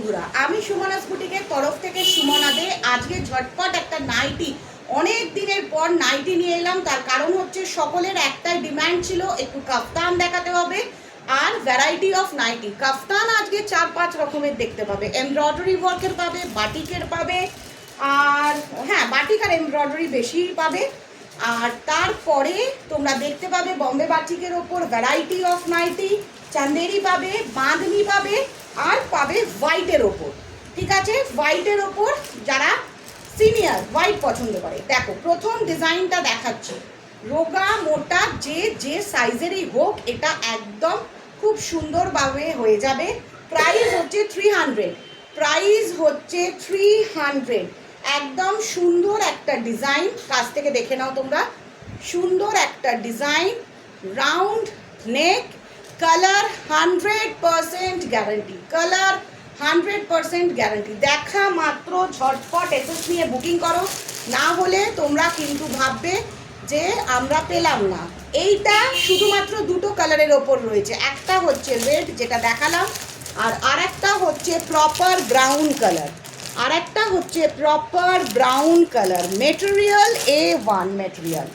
বন্ধুরা, আমি সুমনাস বুটিকের তরফ থেকে সুমনা দে। আজকে ঝটপট একটা নাইটি, অনেক দিনের পর নাইটি নিয়ে এলাম। তার কারণ হচ্ছে সকলের একটাই ডিমান্ড ছিল, একটু কাফতান দেখাতে হবে আর ভ্যারাইটি অফ নাইটি। কাফতান আজকে 4-5 রকমের দেখতে পাবে, এমব্রয়ডারি ওয়ার্কের পাবে, বাটিকের পাবে, আর হ্যাঁ বাটিক আর এমব্রয়ডারি বেশি পাবে। আর তারপরে তোমরা দেখতে পাবে বম্বে বাটিকের ওপর ভ্যারাইটি অফ নাইটি, চান্দেরি পাবে, বাঁধনি পাবে, আর পাবে হোয়াইটের ওপর। ঠিক আছে, হোয়াইটের ওপর যারা সিনিয়র হোয়াইট পছন্দ করে। দেখো প্রথম ডিজাইনটা দেখাচ্ছি, রোগা মোটা যে সাইজেরই হোক এটা একদম খুব সুন্দরভাবে হয়ে যাবে। প্রাইস হচ্ছে 300, প্রাইস হচ্ছে 300। একদম সুন্দর একটা ডিজাইন, কাছ থেকে দেখে নাও তোমরা। সুন্দর একটা design, round neck, colour 100% guarantee, colour 100% guarantee. দেখা মাত্র ঝটপট এসএস নিয়ে বুকিং করো, না হলে তোমরা কিন্তু ভাববে যে আমরা পেলাম না। এইটা শুধুমাত্র দুটো কালারের ওপর রয়েছে, একটা হচ্ছে রেড যেটা দেখালাম, আর আরেকটা হচ্ছে প্রপার ব্রাউন কালার, আর একটা হচ্ছে proper brown colour. Material A1 material,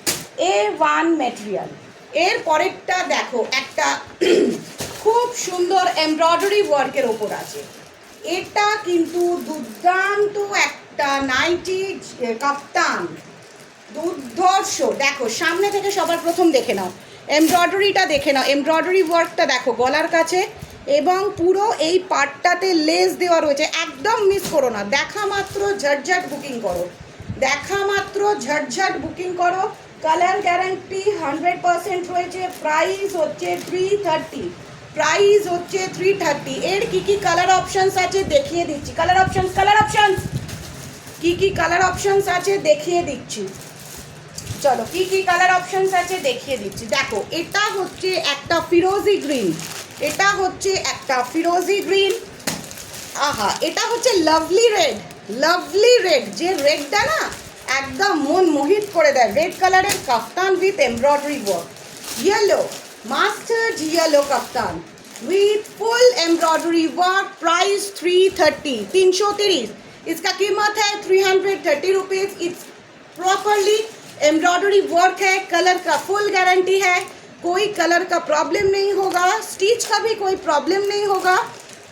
A1 material. এর পরেরটা দেখো, একটা খুব সুন্দর এমব্রয়ডারি ওয়ার্কের ওপর আছে। এটা কিন্তু দুর্দান্ত একটা নাইটি কাফতান, দুর্ধর্ষ। দেখো সামনে থেকে সবার প্রথম দেখে নাও, এমব্রয়ডারিটা দেখে নাও, এমব্রয়ডারি ওয়ার্কটা দেখো গলার কাছে, এবং পুরো এই পার্টটাতে লেস দেওয়া রয়েছে। একদম মিস করো না, দেখা মাত্র ঝটঝট বুকিং করো, দেখা মাত্র ঝটঝট বুকিং করো। কালার গ্যারান্টি 100% রয়েছে। প্রাইস হচ্ছে 330, প্রাইস হচ্ছে 330। এর কি কি কালার অপশানস আছে দেখিয়ে দিচ্ছি। কালার অপশানস কি কি কালার অপশানস আছে দেখিয়ে দিচ্ছি। চলো কি কি কালার অপশানস আছে দেখিয়ে দিচ্ছি। দেখো এটা হচ্ছে একটা ফিরোজি গ্রিন, এটা হচ্ছে একটা ফিরোজি গ্রিন। আহা, এটা হচ্ছে লাভলি রেড, লাভলি রেড। যে রেডটা না একদম মন মোহিত করে দেয়। রেড কালারের kaftan with embroidery work. Yellow, mustard yellow kaftan with full embroidery work। Price 330, 330। इसका कीमत है 330 rupees. It's properly embroidery work है, कलर का फुल गारंटी है, कोई कलर का प्रॉब्लम नहीं होगा, स्टिच का भी कोई प्रॉब्लम नहीं होगा।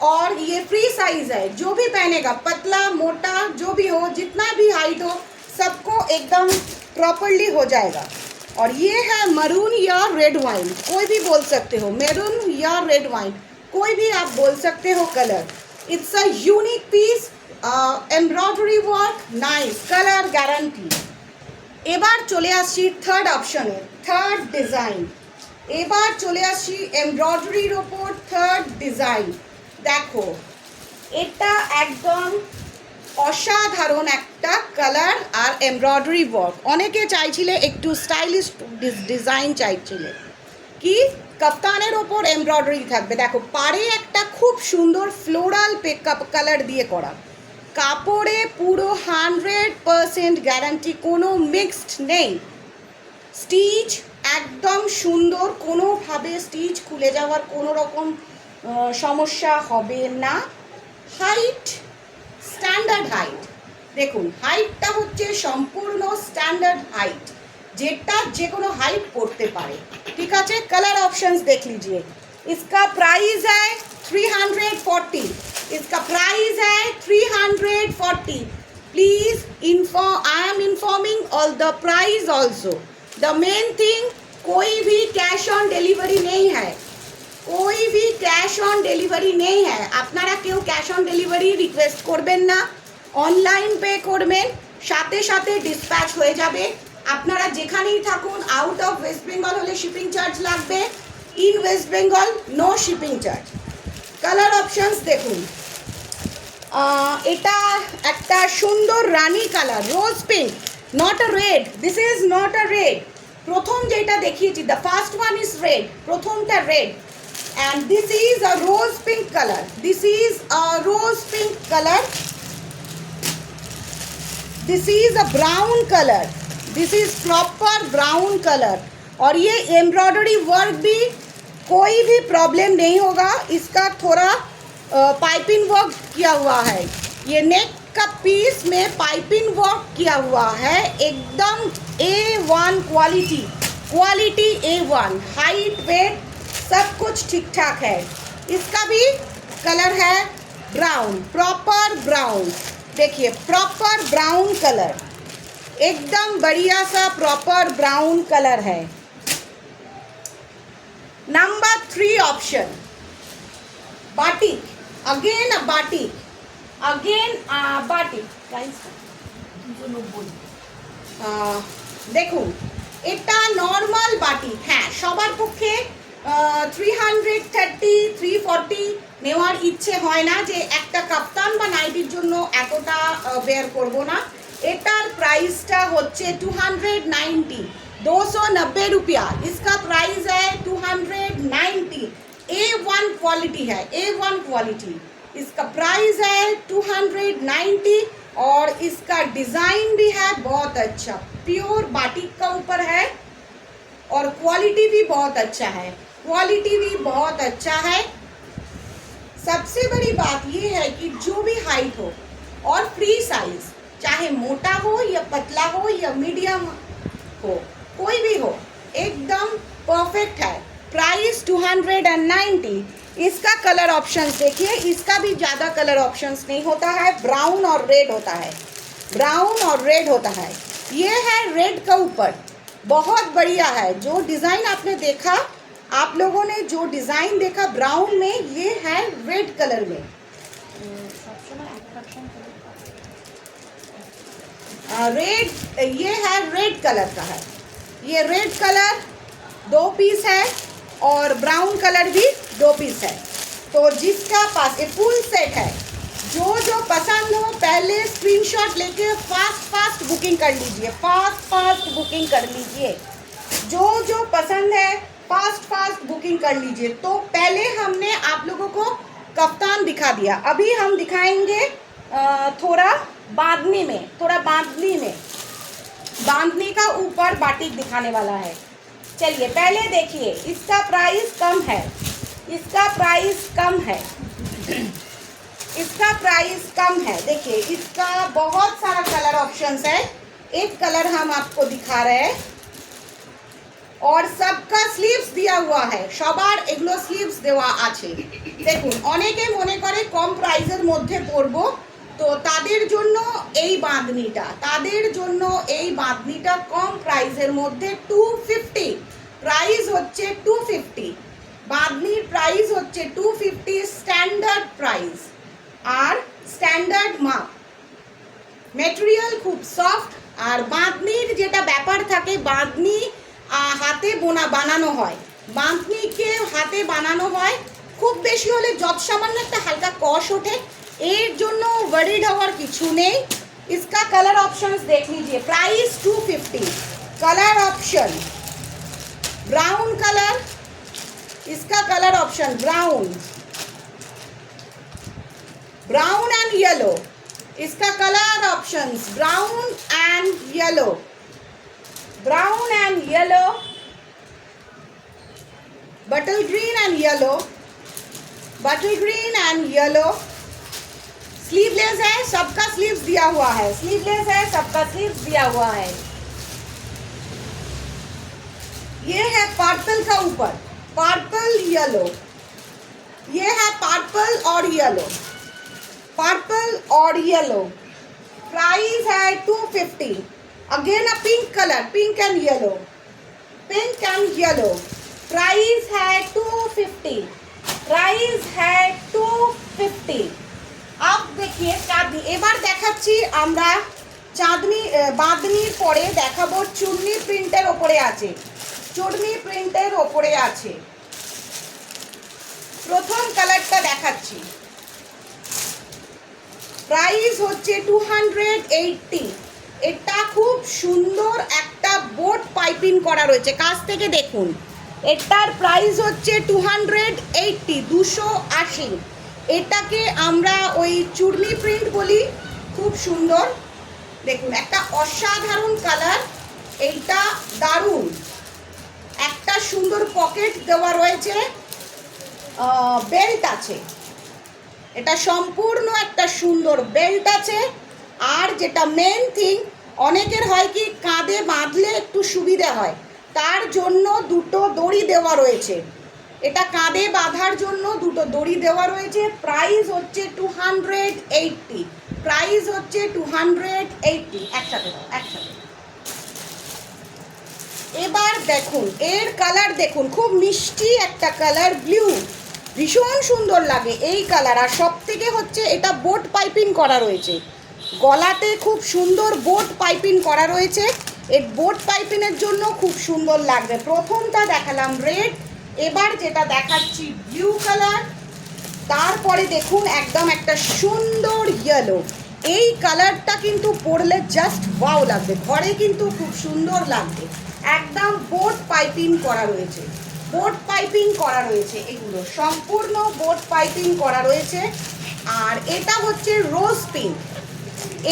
और ये फ्री साइज है, जो भी पहनेगा, पतला मोटा जो भी हो, जितना भी हाइट हो, सबको एकदम प्रॉपरली हो जाएगा। और ये है मरून या रेड वाइन, कोई भी बोल सकते हो, मैरून या रेड वाइन कोई भी आप बोल सकते हो colour. It's a unique piece, embroidery work, nice, colour guarantee. এবার চলে আসছি থার্ড অপশনে, থার্ড ডিজাইন। এবার চলে আসছি এমব্রয়ডারির ওপর থার্ড ডিজাইন। দেখো এটা একদম অসাধারণ একটা কালার আর এমব্রয়ডারি ওয়ার্ক। অনেকে চাইছিলে একটু স্টাইলিশ ডিজাইন চাইছিলে, কি কাফতানের ওপর এমব্রয়ডারি থাকবে। দেখো পাড়ে একটা খুব সুন্দর ফ্লোরাল পেকআপ কালার দিয়ে করা, কাপড়ে পুরো 100% গ্যারান্টি, কোনো মিক্সড নেই। স্টিচ একদম সুন্দর, কোনোভাবে স্টিচ খুলে যাওয়ার কোনো রকম সমস্যা হবে না। হাইট স্ট্যান্ডার্ড হাইট, দেখুন হাইটটা হচ্ছে সম্পূর্ণ স্ট্যান্ডার্ড হাইট, যেটা যে কোনো হাইট পড়তে পারে। ঠিক আছে, কালার ऑप्शंस देख लीजिए। इसका प्राइस है 340, इसका प्राइस है 340। Please I am informing all the price also. The main thing, कोई भी कैश ऑन डिलीवरी नहीं है, कोई भी कैश ऑन डिलीवरी नहीं है। আপনারা কেউ ক্যাশ অন ডেলিভারি রিকোয়েস্ট করবেন না, অনলাইন পে করবেন, সাথে সাথে ডিসপ্যাচ হয়ে যাবে। আপনারা যেখানেই থাকুন, আউট অফ ওয়েস্ট বেঙ্গল হলে শিপিং চার্জ লাগবে, in West Bengal no shipping charge. Colour options দেখুন, এটা একটা সুন্দর রানি colour, rose pink, not a red, this is not a red. প্রথম যেটা দেখিয়েছি, the first one is red, প্রথমটা red, and this is a rose pink color, this is a rose pink color, this is a brown color, this is proper brown color। और ये embroidery work भी कोई भी problem नहीं होगा। इसका थोड़ा पाइपिंग वर्क किया हुआ है। ये नेक का पीस में पाइपिंग वर्क किया हुआ है, एकदम A1 quality, quality A1, height weight सब कुछ ठीक ठाक है। इसका भी कलर है ब्राउन, प्रॉपर ब्राउन, देखिए प्रॉपर ब्राउन कलर, एकदम बढ़िया सा प्रॉपर ब्राउन कलर है। Number 3 option batik, again batik, again batik দেখুন এটা নর্মাল বাটিক, হ্যাঁ সবার পক্ষে 330 340 নেওয়ার ইচ্ছে হয় না যে একটা কাপ্তান বা নাইটির জন্য এতটা বেয়ার করব না। এটার প্রাইসটা হচ্ছে 290, 290 रुपया इसका प्राइस है 290। A1 क्वालिटी है, A1 क्वालिटी, इसका प्राइस है 290 और इसका डिज़ाइन भी है बहुत अच्छा, प्योर बाटिक का ऊपर है और क्वालिटी भी बहुत अच्छा है, क्वालिटी भी बहुत अच्छा है। सबसे बड़ी बात ये है कि जो भी हाइट हो और फ्री साइज, चाहे मोटा हो या पतला हो या मीडियम हो, कोई भी हो, एकदम परफेक्ट है। प्राइस 290। इसका कलर ऑप्शंस देखिए, इसका भी ज़्यादा कलर ऑप्शंस नहीं होता है, ब्राउन और रेड होता है, ब्राउन और रेड होता है। ये है रेड का ऊपर, बहुत बढ़िया है। जो डिज़ाइन आपने देखा, आप लोगों ने जो डिज़ाइन देखा ब्राउन में, ये है रेड कलर में। रेड, ये है रेड कलर का है, ये रेड कलर 2 पीस है और ब्राउन कलर भी 2 पीस है। तो जिसका पास ये फुल सेट है, जो जो पसंद हो पहले स्क्रीनशॉट लेके फास्ट बुकिंग कर लीजिए, फास्ट बुकिंग कर लीजिए। जो जो पसंद है फास्ट बुकिंग कर लीजिए। तो पहले हमने आप लोगों को कफ्तान दिखा दिया, अभी हम दिखाएंगे थोड़ा बांधनी में, थोड़ा बांधनी में, बांधनी का ऊपर बाटिक दिखाने वाला है। चलिए पहले देखिए, इसका प्राइस कम है, इसका प्राइस कम है, इसका प्राइस कम है। देखिए इसका बहुत सारा कलर ऑप्शंस है, एक कलर हम आपको दिखा रहे हैं और सबका स्लीव्स दिया हुआ है, সবার এগুলো স্লিভস দেওয়া আছে। দেখুন অনেকে মনে করে কম প্রাইসের মধ্যে পরবো, তো তাদের জন্য এই বাঁধনিটা, তাদের জন্য এই বাঁধনিটা কম প্রাইসের মধ্যে 250, প্রাইস হচ্ছে 250, বাঁধনির প্রাইস হচ্ছে 250 স্ট্যান্ডার্ড প্রাইস আর স্ট্যান্ডার্ড মাপ। মেটেরিয়াল খুব সফট আর বাঁধনির যেটা ব্যাপার থাকে, বাঁধনি হাতে বানানো হয়, বাঁধনিকে হাতে বানানো হয়, খুব বেশি হলে যত সামান্য একটা হালকা কষ ওঠে, এর জন্য ওয়ারিড হওয়ার কিছু নেই। इसका कलर ऑप्शंस देख लीजिए, price 250, colour option brown colour, इसका colour option brown, brown and yellow, इसका colour options brown and yellow, brown and yellow, bottle green and yellow, bottle green and yellow. Sleeveless है, सबका स्लीव्स दिया हुआ है, sleeveless है, सबका स्लीव्स दिया हुआ है। ये है पर्पल का ऊपर, पर्पल येलो, ये है पर्पल और येलो, पर्पल और येलो। प्राइस है 250। Again a pink colour, pink and yellow, pink and yellow. Price है 250, प्राइस है 250। अब देखिए चाँदनी, এবার দেখাচ্ছি আমরা চাঁদনি বাঁধনির পরে দেখাবো চুন্নি প্রিন্টের ওপরে আছে, চুন্নি প্রিন্টের ওপরে আছে। প্রথম কালারটা দেখাচ্ছি, প্রাইস হচ্ছে 280। এটা খুব সুন্দর একটা বোট পাইপিং করা রয়েছে, কাছ থেকে দেখুন। এটার প্রাইস হচ্ছে 280, 280। এটাকে আমরা ওই চূর্ণি প্রিন্ট বলি, খুব সুন্দর। দেখুন একটা অসাধারণ কালার, এইটা দারুণ, একটা সুন্দর পকেট দেওয়া রয়েছে, বেল্ট আছে, এটা সম্পূর্ণ একটা সুন্দর বেল্ট আছে। আর যেটা মেন থিং, অনেকের হয় কি কাঁধে বাঁধলে একটু সুবিধা হয়, তার জন্য দুটো দড়ি দেওয়া রয়েছে। এটা কাঁধে বাঁধার জন্য দুটো দড়ি দেওয়া রয়েছে। প্রাইস হচ্ছে 280, প্রাইস হচ্ছে 280। একসাথে দাও, একসাথে। এবার দেখুন এর কালার, দেখুন খুব মিষ্টি একটা কালার, ব্লু, ভীষণ সুন্দর লাগে এই কালার। আর সব থেকে হচ্ছে এটা বোট পাইপিং করা রয়েছে, গলাতে খুব সুন্দর বোট পাইপিং করা রয়েছে। এই বোট পাইপিংয়ের জন্য খুব সুন্দর লাগবে। প্রথমটা দেখালাম রেড, এবার যেটা দেখাচ্ছি ব্লু কালার, তারপরে দেখুন একদম একটা সুন্দর ইয়েলো। এই কালারটা কিন্তু পরলে জাস্ট ওয়াও লাগবে, ঘরে কিন্তু খুব সুন্দর লাগবে। একদম বোট পাইপিং করা রয়েছে, বোট পাইপিং করা রয়েছে, এগুলো সম্পূর্ণ বোট পাইপিং করা রয়েছে। আর এটা হচ্ছে রোজ পিঙ্ক,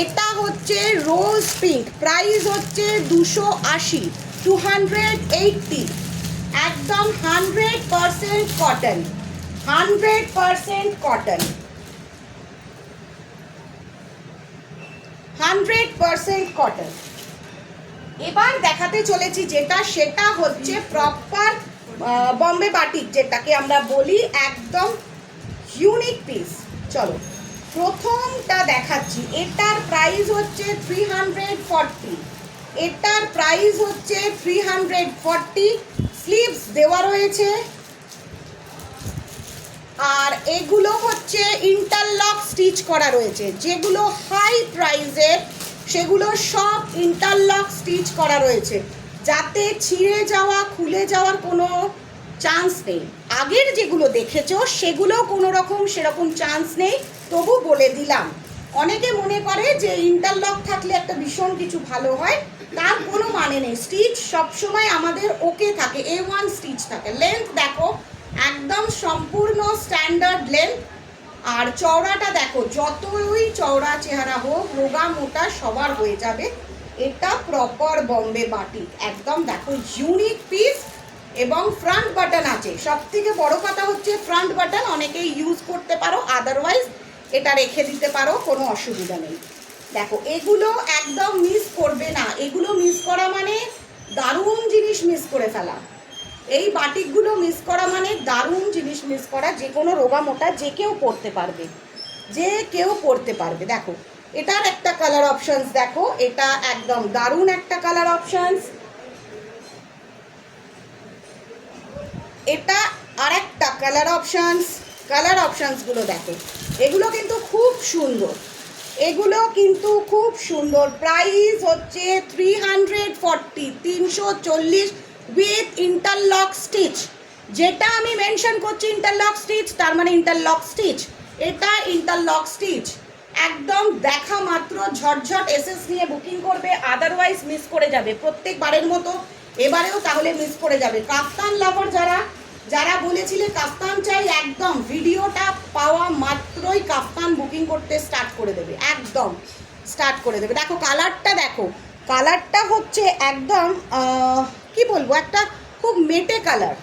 এটা হচ্ছে রোজ পিঙ্ক, প্রাইস হচ্ছে 280, 280। একদম 100% কটন, 100% কটন, 100% কটন। এবার দেখাতে চলেছি যেটা, সেটা হচ্ছে প্রপার বম্বে বাটিক, যেটাকে আমরা বলি একদম ইউনিক পিস। চলো প্রথমটা দেখাচ্ছি, এটার প্রাইস হচ্ছে 340, এটার প্রাইস হচ্ছে 340। স্লিভস দেওয়া রয়েছে। আর এগুলো হচ্ছে ইন্টারলক স্টিচ করা রয়েছে, যেগুলো হাই প্রাইসের সেগুলো সব ইন্টারলক স্টিচ করা রয়েছে, যাতে ছিঁড়ে যাওয়া খুলে যাওয়ার কোনো চান্স নেই। আগের যেগুলো দেখেছো সেগুলো কোনো রকম সেরকম চান্স নেই, তবু বলে দিলাম। অনেকে মনে করে যে ইন্টারলক থাকলে একটা ভীষণ কিছু ভালো হয়, তার কোনো মানে নেই। স্টিচ সবসময় আমাদের ওকে থাকে, A1 স্টিচ থাকে। লেন্থ দেখো একদম সম্পূর্ণ স্ট্যান্ডার্ড লেন্থ। আর চওড়াটা দেখো, যতই চওড়া চেহারা হোক রোগা মোটা সবার হয়ে যাবে। এটা প্রপার বম্বে বাটিক, একদম দেখো ইউনিক পিস। এবং ফ্রন্ট বাটন আছে, সব থেকে বড় কথা হচ্ছে ফ্রন্ট বাটন অনেকেই ইউজ করতে পারো, আদারওয়াইজ এটা রেখে দিতে পারো, কোনো অসুবিধা নেই। দেখো এগুলো একদম মিস করবে না, এগুলো মিস করা মানে দারুণ জিনিস মিস করে ফেলা। এই বাটিকগুলো মিস করা মানে দারুণ জিনিস মিস করা। যে কোনো রোগা মোটা যে কেউ পরতে পারবে, যে কেউ পরতে পারবে। দেখো এটার একটা কালার অপশনস দেখো, এটা একদম দারুণ একটা কালার অপশনস। এটা আরেকটা কালার অপশনস, কালার অপশনসগুলো দেখো, এগুলো কিন্তু খুব সুন্দর, এগুলো কিন্তু খুব সুন্দর। প্রাইস হচ্ছে 340, 340 উইথ ইন্টারলক স্টিচ। যেটা আমি মেনশন করছি ইন্টারলক স্টিচ, তার মানে ইন্টারলক স্টিচ, এটা ইন্টারলক স্টিচ। একদম দেখা মাত্র ঝটঝট এসএস নিয়ে বুকিং করবে, আদারওয়াইজ মিস করে যাবে প্রত্যেকবারের মতো, এবারেও তাহলে মিস করে যাবে। কাফতান লাভার যারা যারা বলেছিলে কাফতান চাই, একদম ভিডিওটা পাওয়া মাত্রই কাফতান বুকিং করতে স্টার্ট করে দেবে, একদম স্টার্ট করে দেবে। দেখো কালারটা, দেখো কালারটা হচ্ছে একদম কি বলবো, একটা খুব মেটে কালার,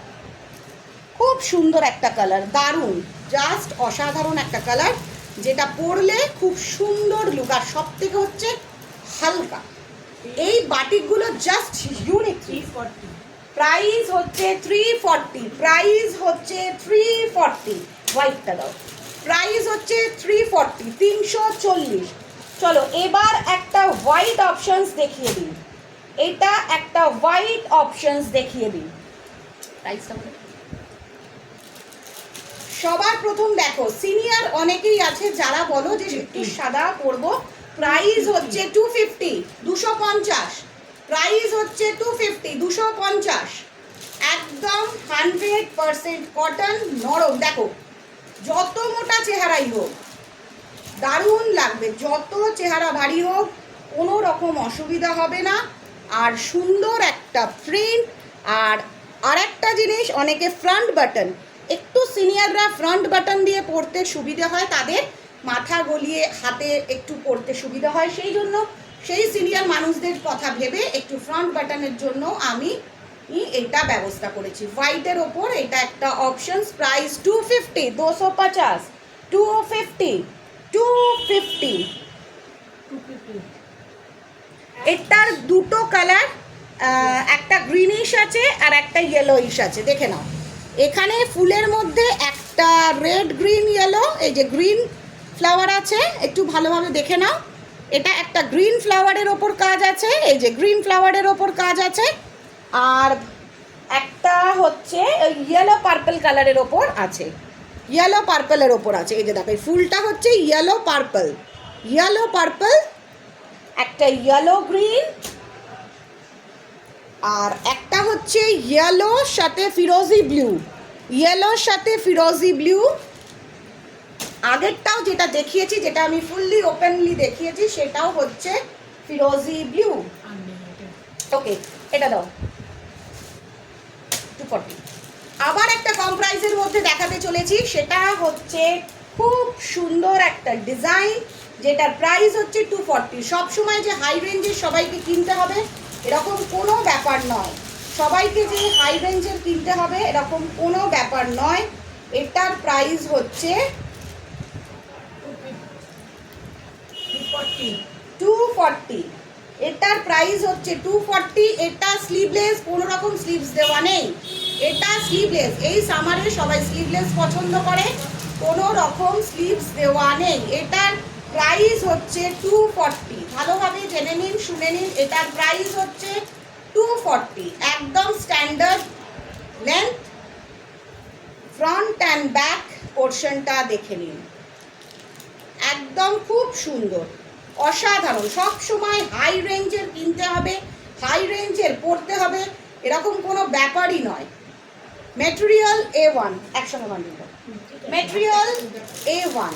খুব সুন্দর একটা কালার, দারুণ, জাস্ট অসাধারণ একটা কালার, যেটা পরলে খুব সুন্দর লুক। আর সব থেকে হচ্ছে হালকা। এই বাটিকগুলো জাস্ট ইউনিক। 340, প্রাইস হচ্ছে 340, প্রাইস হচ্ছে 340। হোয়াইটটা দাও, প্রাইস হচ্ছে 340, 340। চলো এবার একটা হোয়াইট অপশনস দেখিয়ে দিন, এটা একটা হোয়াইট অপশনস দেখিয়ে দিন। প্রাইসটা বলে সবার প্রথম দেখো, সিনিয়র অনেকেই আছে যারা বলো যে একটু সাদা পরবো, প্রাইস হচ্ছে 250, 250, প্রাইস হচ্ছে 250, 250। একদম 100% কটন, নরম। দেখো যত মোটা চেহারাই হোক দারুণ লাগবে, যত চেহারা ভারী হোক কোনো রকম অসুবিধা হবে না। আর সুন্দর একটা প্রিন্ট। আর একটা জিনিস, অনেকে ফ্রন্ট বাটন, একটু সিনিয়ররা ফ্রন্ট বাটন দিয়ে পরতে সুবিধা হয়, তাদের মাথা গলিয়ে হাতে একটু পরতে সুবিধা হয়, সেই জন্য সেই সিনিয়র মানুষদের কথা ভেবে একটু ফ্রন্ট বাটনের জন্য আমি এটা ব্যবস্থা করেছি। হোয়াইটের ওপর এটা একটা অপশনস। প্রাইস 250, 250, 250 250 এটার দুটো কালার, একটা গ্রিনিশ আছে আর একটা ইয়েলোইশ আছে, দেখে নাও। এখানে ফুলের মধ্যে একটা রেড গ্রিন ইয়েলো, এই যে গ্রিন ফ্লাওয়ার আছে, একটু ভালোভাবে দেখে নাও। এটা একটা গ্রিন ফ্লাওয়ারের ওপর কাজ আছে, এই যে গ্রিন ফ্লাওয়ারের ওপর কাজ আছে, আর একটা হচ্ছে ওই ইয়েলো পার্পল কালারের ওপর আছে, ইয়েলো পার্পলের ওপর আছে। এই যে দেখো, এই ফুলটা হচ্ছে ইয়েলো পার্পল, ইয়েলো পার্পল, একটা ইয়েলো গ্রিন, আর একটা হচ্ছে ইয়েলোর সাথে ফিরোজি ব্লু, ইয়েলোর সাথে ফিরোজি ব্লু। আগেরটাও যেটা দেখিয়েছি, যেটা আমি ফুললি ওপেনলি দেখিয়েছি, সেটাও হচ্ছে ফিরোজি ব্লু। ওকে, এটা দাও 240। আবার একটা কম প্রাইসের মধ্যে দেখাতে চলেছি, সেটা হচ্ছে খুব সুন্দর একটা ডিজাইন, যেটার প্রাইস হচ্ছে 240। সবসময় যে হাই রেঞ্জের সবাইকে কিনতে হবে এরকম কোনো ব্যাপার নয়, সবাইকে যে হাই রেঞ্জের কিনতে হবে এরকম কোনো ব্যাপার নয়। এটার প্রাইস হচ্ছে 240, এটার প্রাইস হচ্ছে 240। এটা স্লিভলেস, কোনো রকম স্লিভস দেওয়া নেই, এটা স্লিভলেস। এই সামারে সবাই স্লিভলেস পছন্দ করে, কোনো রকম স্লিভস দেওয়া নেই। এটার প্রাইস হচ্ছে 240। ভালোভাবে জেনে নিন, শুনে নিন, এটার প্রাইস হচ্ছে 240। একদম standard length, front and back পোর্শনটা দেখে নিন, একদম খুব সুন্দর, অসাধারণ। সব সময় হাই রেঞ্জের কিনতে হবে, হাই রেঞ্জের পড়তে হবে, এরকম কোনো ব্যাপারই নয়। মেটেরিয়াল A1, একসঙ্গে বান্ডিল, মেটেরিয়াল A1।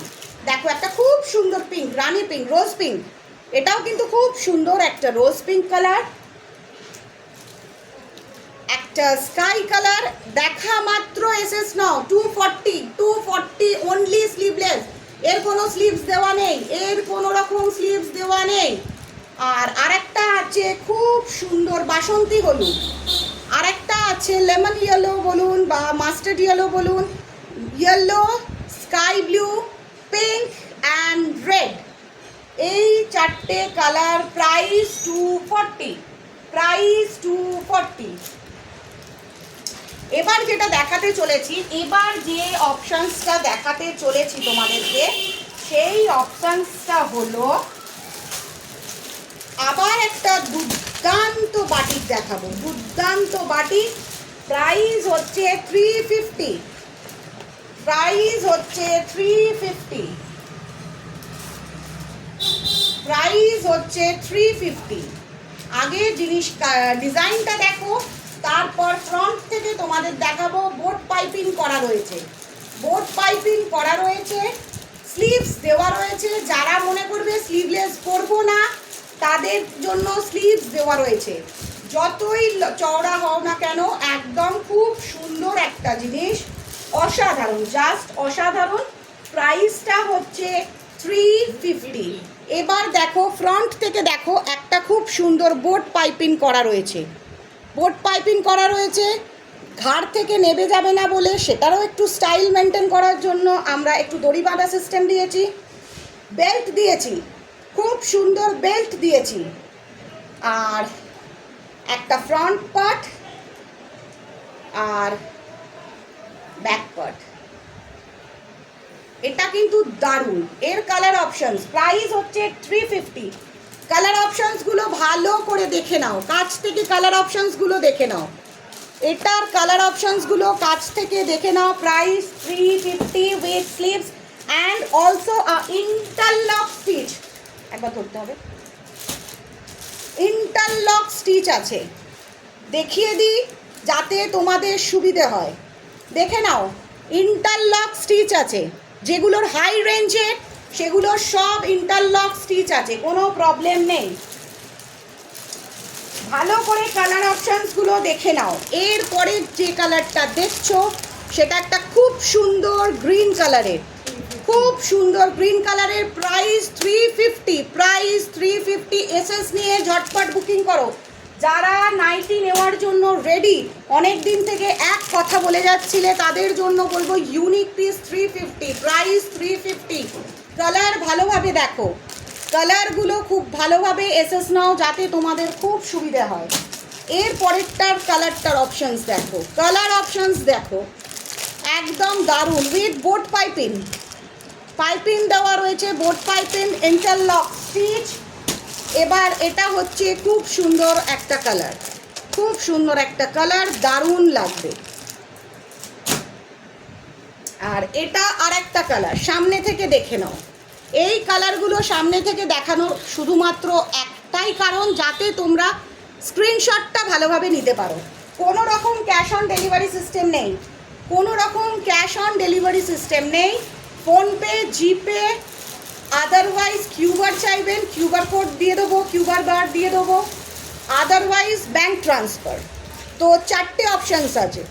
দেখো, একটা খুব সুন্দর পিঙ্ক, রানি পিঙ্ক, রোজ পিঙ্ক, এটাও কিন্তু খুব সুন্দর একটা রোজ পিঙ্ক কালার, একটা স্কাই কালার। দেখা মাত্র এসএস নাও, 240 অনলি স্লিভলেস, এর কোনো স্লিভস দেওয়া নেই, এর কোনো রকম স্লিভস দেওয়া নেই। আর আরেকটা আছে খুব সুন্দর বাসন্তী হলুদ, আরেকটা আছে লেমন ইয়েলো বলুন বা মাস্টার্ড ইয়েলো বলুন, yellow, sky blue, pink and red, এই চারটে কালার। Price 240, price 240। এবার যেটা দেখাতে চলেছি, এবার যে অপশানসটা দেখাতে চলেছি তোমাদেরকে, সেই অপশানসটা হলো আবার একটা দুর্দান্ত বাটিক দেখাবো, দুর্দান্ত বাটিক। প্রাইস হচ্ছে 350, প্রাইস হচ্ছে 350, প্রাইস হচ্ছে 350। আগে জিনিস ডিজাইনটা দেখো, তারপর ফ্রন্ট থেকে তোমাদের দেখাবো। বোট পাইপিং করা রয়েছে, বোট পাইপিং করা রয়েছে, স্লিভস দেওয়া রয়েছে। যারা মনে করবে স্লিভলেস পরবো না, তাদের জন্য স্লিভস দেওয়া রয়েছে। যতই চওড়া হও না কেন, একদম খুব সুন্দর একটা জিনিস, অসাধারণ, জাস্ট অসাধারণ। প্রাইসটা হচ্ছে 350। এবার দেখো, ফ্রন্ট থেকে দেখো, একটা খুব সুন্দর বোট পাইপিং করা রয়েছে, বোট পাইপিং করা রয়েছে। ঘাড় থেকে নেবে যাবে না বলে সেটারও একটু স্টাইল মেনটেন করার জন্য আমরা একটু দড়ি বাঁধা সিস্টেম দিয়েছি, বেল্ট দিয়েছি, খুব সুন্দর বেল্ট দিয়েছি। আর একটা ফ্রন্ট পার্ট আর ব্যাক পার্ট, এটা কিন্তু দারুণ। এর কালার অপশনস, প্রাইস হচ্ছে 350। কালার অপশনসগুলো ভালো করে দেখে নাও, কাছ থেকে কালার অপশনসগুলো দেখে নাও, এটার কালার অপশনসগুলো কাছ থেকে দেখে নাও। Price 350 with sleeves and also interlock stitch. একবার ধরতে হবে, ইন্টারলক স্টিচ আছে, দেখিয়ে দিই যাতে তোমাদের সুবিধে হয়। দেখে নাও, ইন্টারলক স্টিচ আছে, যেগুলোর হাই রেঞ্জের সেগুলো সব ইন্টারলক স্টিচ আছে, কোনো প্রবলেম নেই। ভালো করে কালার অপশানসগুলো দেখে নাও। এরপরে যে কালারটা দেখছো সেটা একটা খুব সুন্দর গ্রিন কালারের, খুব সুন্দর গ্রিন কালারের। Price 350, price 350। এসএস নিয়ে ঝটপট বুকিং করো, যারা নাইটি নেওয়ার জন্য রেডি, অনেক দিন থেকে এক কথা বলে যাচ্ছিলে, তাদের জন্য বলবো ইউনিক পিস 350, প্রাইস 350। কালার ভালোভাবে দেখো, কালারগুলো খুব ভালোভাবে এসএস নাও যাতে তোমাদের খুব সুবিধা হয়। এর পরেরটার কালারটার অপশানস দেখো, কালার অপশানস দেখো, একদম দারুণ উইথ বোট পাইপিং, পাইপিং দেওয়া রয়েছে, বোট পাইপিং, ইন্টারলক স্টিচ। এবার এটা হচ্ছে খুব সুন্দর একটা কালার, খুব সুন্দর একটা কালার, দারুণ লাগবে। আর এটা আর একটা কালার, সামনে থেকে দেখে নাও। এই কালারগুলো সামনে থেকে দেখানোর শুধুমাত্র একটাই কারণ, যাতে তোমরা স্ক্রিনশটটা ভালোভাবে নিতে পারো। কোনো রকম ক্যাশ অন ডেলিভারি সিস্টেম নেই, কোনো রকম ক্যাশ অন ডেলিভারি সিস্টেম নেই। ফোনপে, জিপে, আদারওয়াইজ কিউআর চাইবেন, কিউআর কোড দিয়ে দেবো, কিউআর বার দিয়ে দেবো, আদারওয়াইজ ব্যাঙ্ক ট্রান্সফার। তো চারটে অপশানস আছে,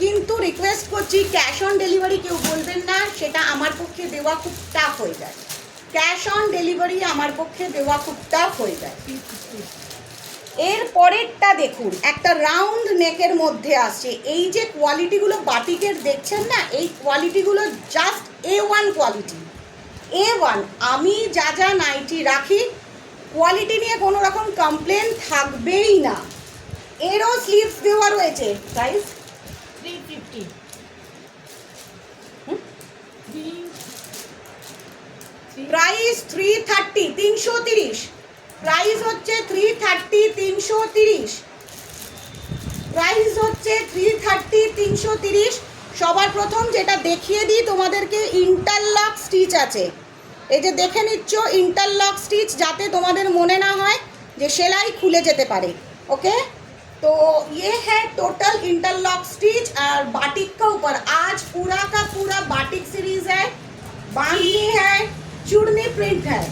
কিন্তু রিকোয়েস্ট করছি ক্যাশ অন ডেলিভারি কেউ বলবেন না, সেটা আমার পক্ষে দেওয়া খুব টাফ হয়ে যায়। ক্যাশ অন ডেলিভারি আমার পক্ষে দেওয়া খুব টাফ হয়ে যায়। এর পরেরটা দেখুন, একটা রাউন্ড নেকের মধ্যে আসছে। এই যে কোয়ালিটিগুলো বাটিকের দেখছেন না, এই কোয়ালিটিগুলো জাস্ট A1 কোয়ালিটি, A1। আমি যা যা নাইটি রাখি কোয়ালিটি নিয়ে কোনো রকম কমপ্লেন থাকবেই না। এরও স্লিভস দেওয়া রয়েছে, প্রাইস 350, প্রাইস 330, 330, প্রাইস হচ্ছে 330, 330, প্রাইস হচ্ছে 330, 330। সবার প্রথম যেটা দেখিয়ে দিই তোমাদেরকে, ইন্টারলক স্টিচ আছে। এই যে দেখে নিচ্ছ ইন্টারলক স্টিচ, যাতে তোমাদের মনে না হয় যে সেলাই খুলে যেতে পারে। ओके, तो ये है टोटल इंटरलॉक स्टिच और बाटिक का ऊपर आज पूरा का पूरा बाटिक सीरीज है। बांधनी है, चूड़नी प्रिंट है,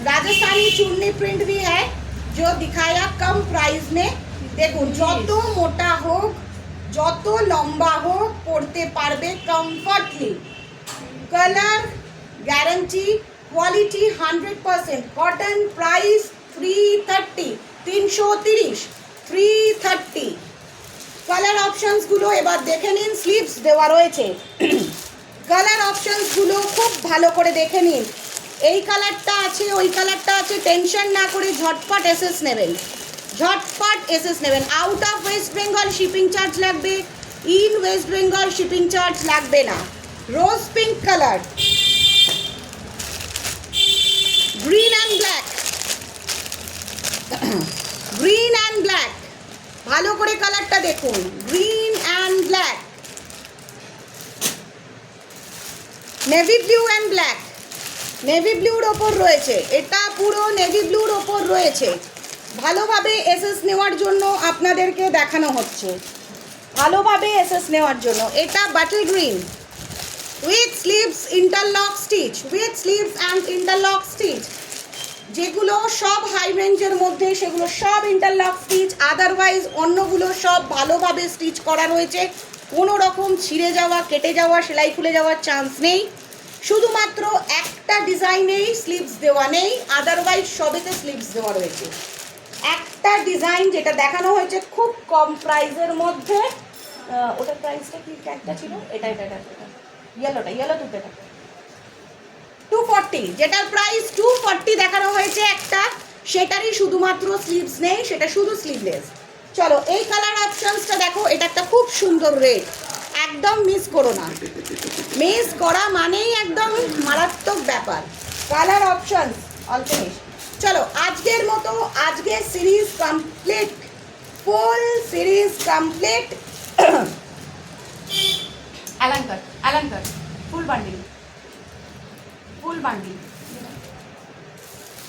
राजस्थानी चूड़नी प्रिंट भी है जो दिखाया कम प्राइस में। देखो যত মোটা হোক, যত লম্বা হোক, পরতে পারবে comfortably. Colour guarantee, quality 100%, cotton. Price 330, 330, 330। Colour অপশানসগুলো এবার দেখে নিন, স্লিভস দেওয়া রয়েছে। কালার অপশানসগুলো খুব ভালো করে দেখে নিন। এই কালারটা আছে, ওই কালারটা আছে, টেনশন না করে ঝটপট এসএস নেবেন, ঝটপট এসএস নেবেন। Out of West Bengal shipping charge লাগবে, in West Bengal shipping charge লাগবে না। Rose pink colour, green and black, green and black, ভালো করে কালারটা দেখুন, green and black, navy blue and black, navy ব্লুর ওপর রয়েছে, এটা পুরো নেভি ব্লুর ওপর রয়েছে। ভালোভাবে এসএস নেওয়ার জন্য আপনাদেরকে দেখানো হচ্ছে, ভালোভাবে এসএস নেওয়ার জন্য। এটা bottle green with sleeves interlock stitch, with sleeves and interlock stitch. যেগুলো সব হাই রেঞ্জের মধ্যে সেগুলো সব ইন্টারলক স্টিচ, আদারওয়াইজ অন্যগুলো সব ভালোভাবে স্টিচ করা রয়েছে। কোনো রকম ছিঁড়ে যাওয়া, কেটে যাওয়া, সেলাই খুলে যাওয়ার চান্স নেই। শুধুমাত্র একটা ডিজাইনেই স্লিভস দেওয়া নেই, আদারওয়াইজ সবেতে স্লিভস দেওয়া রয়েছে। একটা ডিজাইন যেটা দেখানো হয়েছে খুব কম প্রাইসের মধ্যে, ওটার প্রাইসটা কি একটা ছিল, এটা এটা এটা ইয়েলোটা, ইয়েলো দুটোটা 240, যেটার প্রাইস 240 দেখানো হয়েছে একটা, সেটারই শুধুমাত্র স্লিভস নেই, সেটা শুধু স্লিভলেস। চলো এই কালার অপশনসটা দেখো, এটা একটা খুব সুন্দর রেড, একদম মিস করো না, মিস করা মানেই একদম মারাত্মক ব্যাপার। Colour options all finish. চলো আজকের মতো আজকের series complete, full series complete. Alan cut full bundle, full bundle.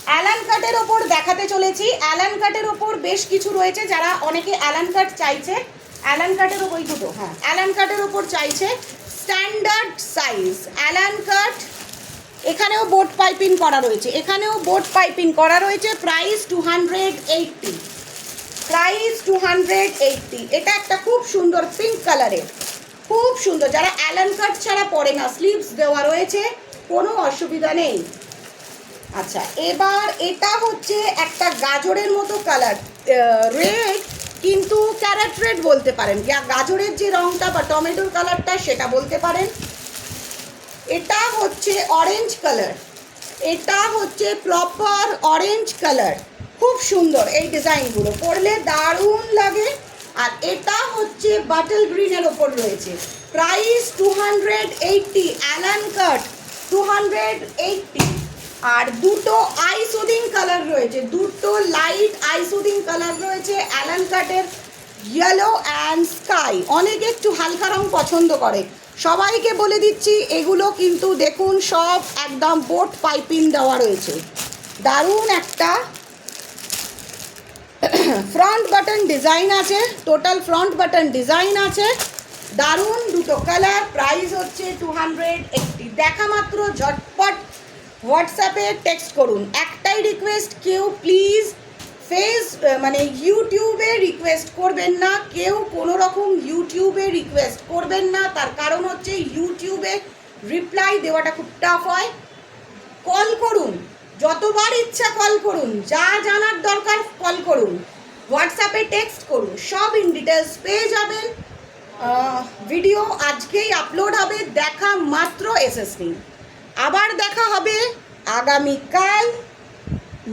Alan কাটের ওপর দেখাতে চলেছি, অ্যালান কাটের ওপর বেশ কিছু রয়েছে, যারা অনেকে অ্যালান কাট চাইছে, অ্যালান কাটের ওপর দুটো, হ্যাঁ অ্যালান কাটের ওপর চাইছে স্ট্যান্ডার্ড সাইজ অ্যালান কাট। এখানেও বোট পাইপিং করা রয়েছে, এখানেও বোট পাইপিং করা রয়েছে। Price 280, price 280। এটা একটা খুব সুন্দর পিঙ্ক কালারের, খুব সুন্দর। যারা অ্যালান কাট ছাড়া পরে না, স্লিভস দেওয়া রয়েছে, কোনো অসুবিধা নেই। আচ্ছা, এবার এটা হচ্ছে একটা গাজরের মতো কালার, রেড, কিন্তু ক্যারেট রেড বলতে পারেন, গাজরের যে রঙটা বা টমেটোর কালারটা সেটা বলতে পারেন। এটা হচ্ছে অরেঞ্জ কালার, এটা হচ্ছে প্রপার অরেঞ্জ কালার, খুব সুন্দর এই ডিজাইনগুলো পরলে দারুণ লাগে। আর এটা হচ্ছে বাটল গ্রিনের ওপর রয়েছে, প্রাইস 280, অ্যালান কাট 280। আর দুটো আই সুদিং কালার রয়েছে, দুটো লাইট আই সুদিং কালার রয়েছে অ্যালান কাটের, ইয়েলো অ্যান্ড স্কাই। অনেকে একটু হালকা রং পছন্দ করে, সবাইকে বলে দিচ্ছি এগুলো কিন্তু দেখুন সব একদম বোট পাইপিং দেওয়া রয়েছে। দারুণ একটা ফ্রন্ট বাটন ডিজাইন আছে, টোটাল ফ্রন্ট বাটন ডিজাইন আছে, দারুণ দুটো কালার। প্রাইস হচ্ছে 280। দেখা মাত্র ঝটপট হোয়াটসঅ্যাপে টেক্সট করুন। একটাই রিকোয়েস্ট, কেউ প্লিজ মানে ইউটিউবে রিকোয়েস্ট করবেন না, কেউ কোনো রকম ইউটিউবে রিকোয়েস্ট করবেন না। তার কারণ হচ্ছে ইউটিউবে রিপ্লাই দেওয়াটা খুব টাফ হয়। কল করুন, যতবার ইচ্ছা কল করুন, যা জানার দরকার কল করুন, হোয়াটসঅ্যাপে টেক্সট করুন, সব ইন ডিটেলস পেয়ে যাবেন। ভিডিও আজকেই আপলোড হবে, দেখা মাত্র এসএস নিন। আবার দেখা হবে আগামীকাল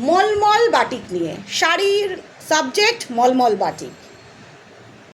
মলমল বাটিক নিয়ে। শাড়ির সাবজেক্ট মলমল বাটিক।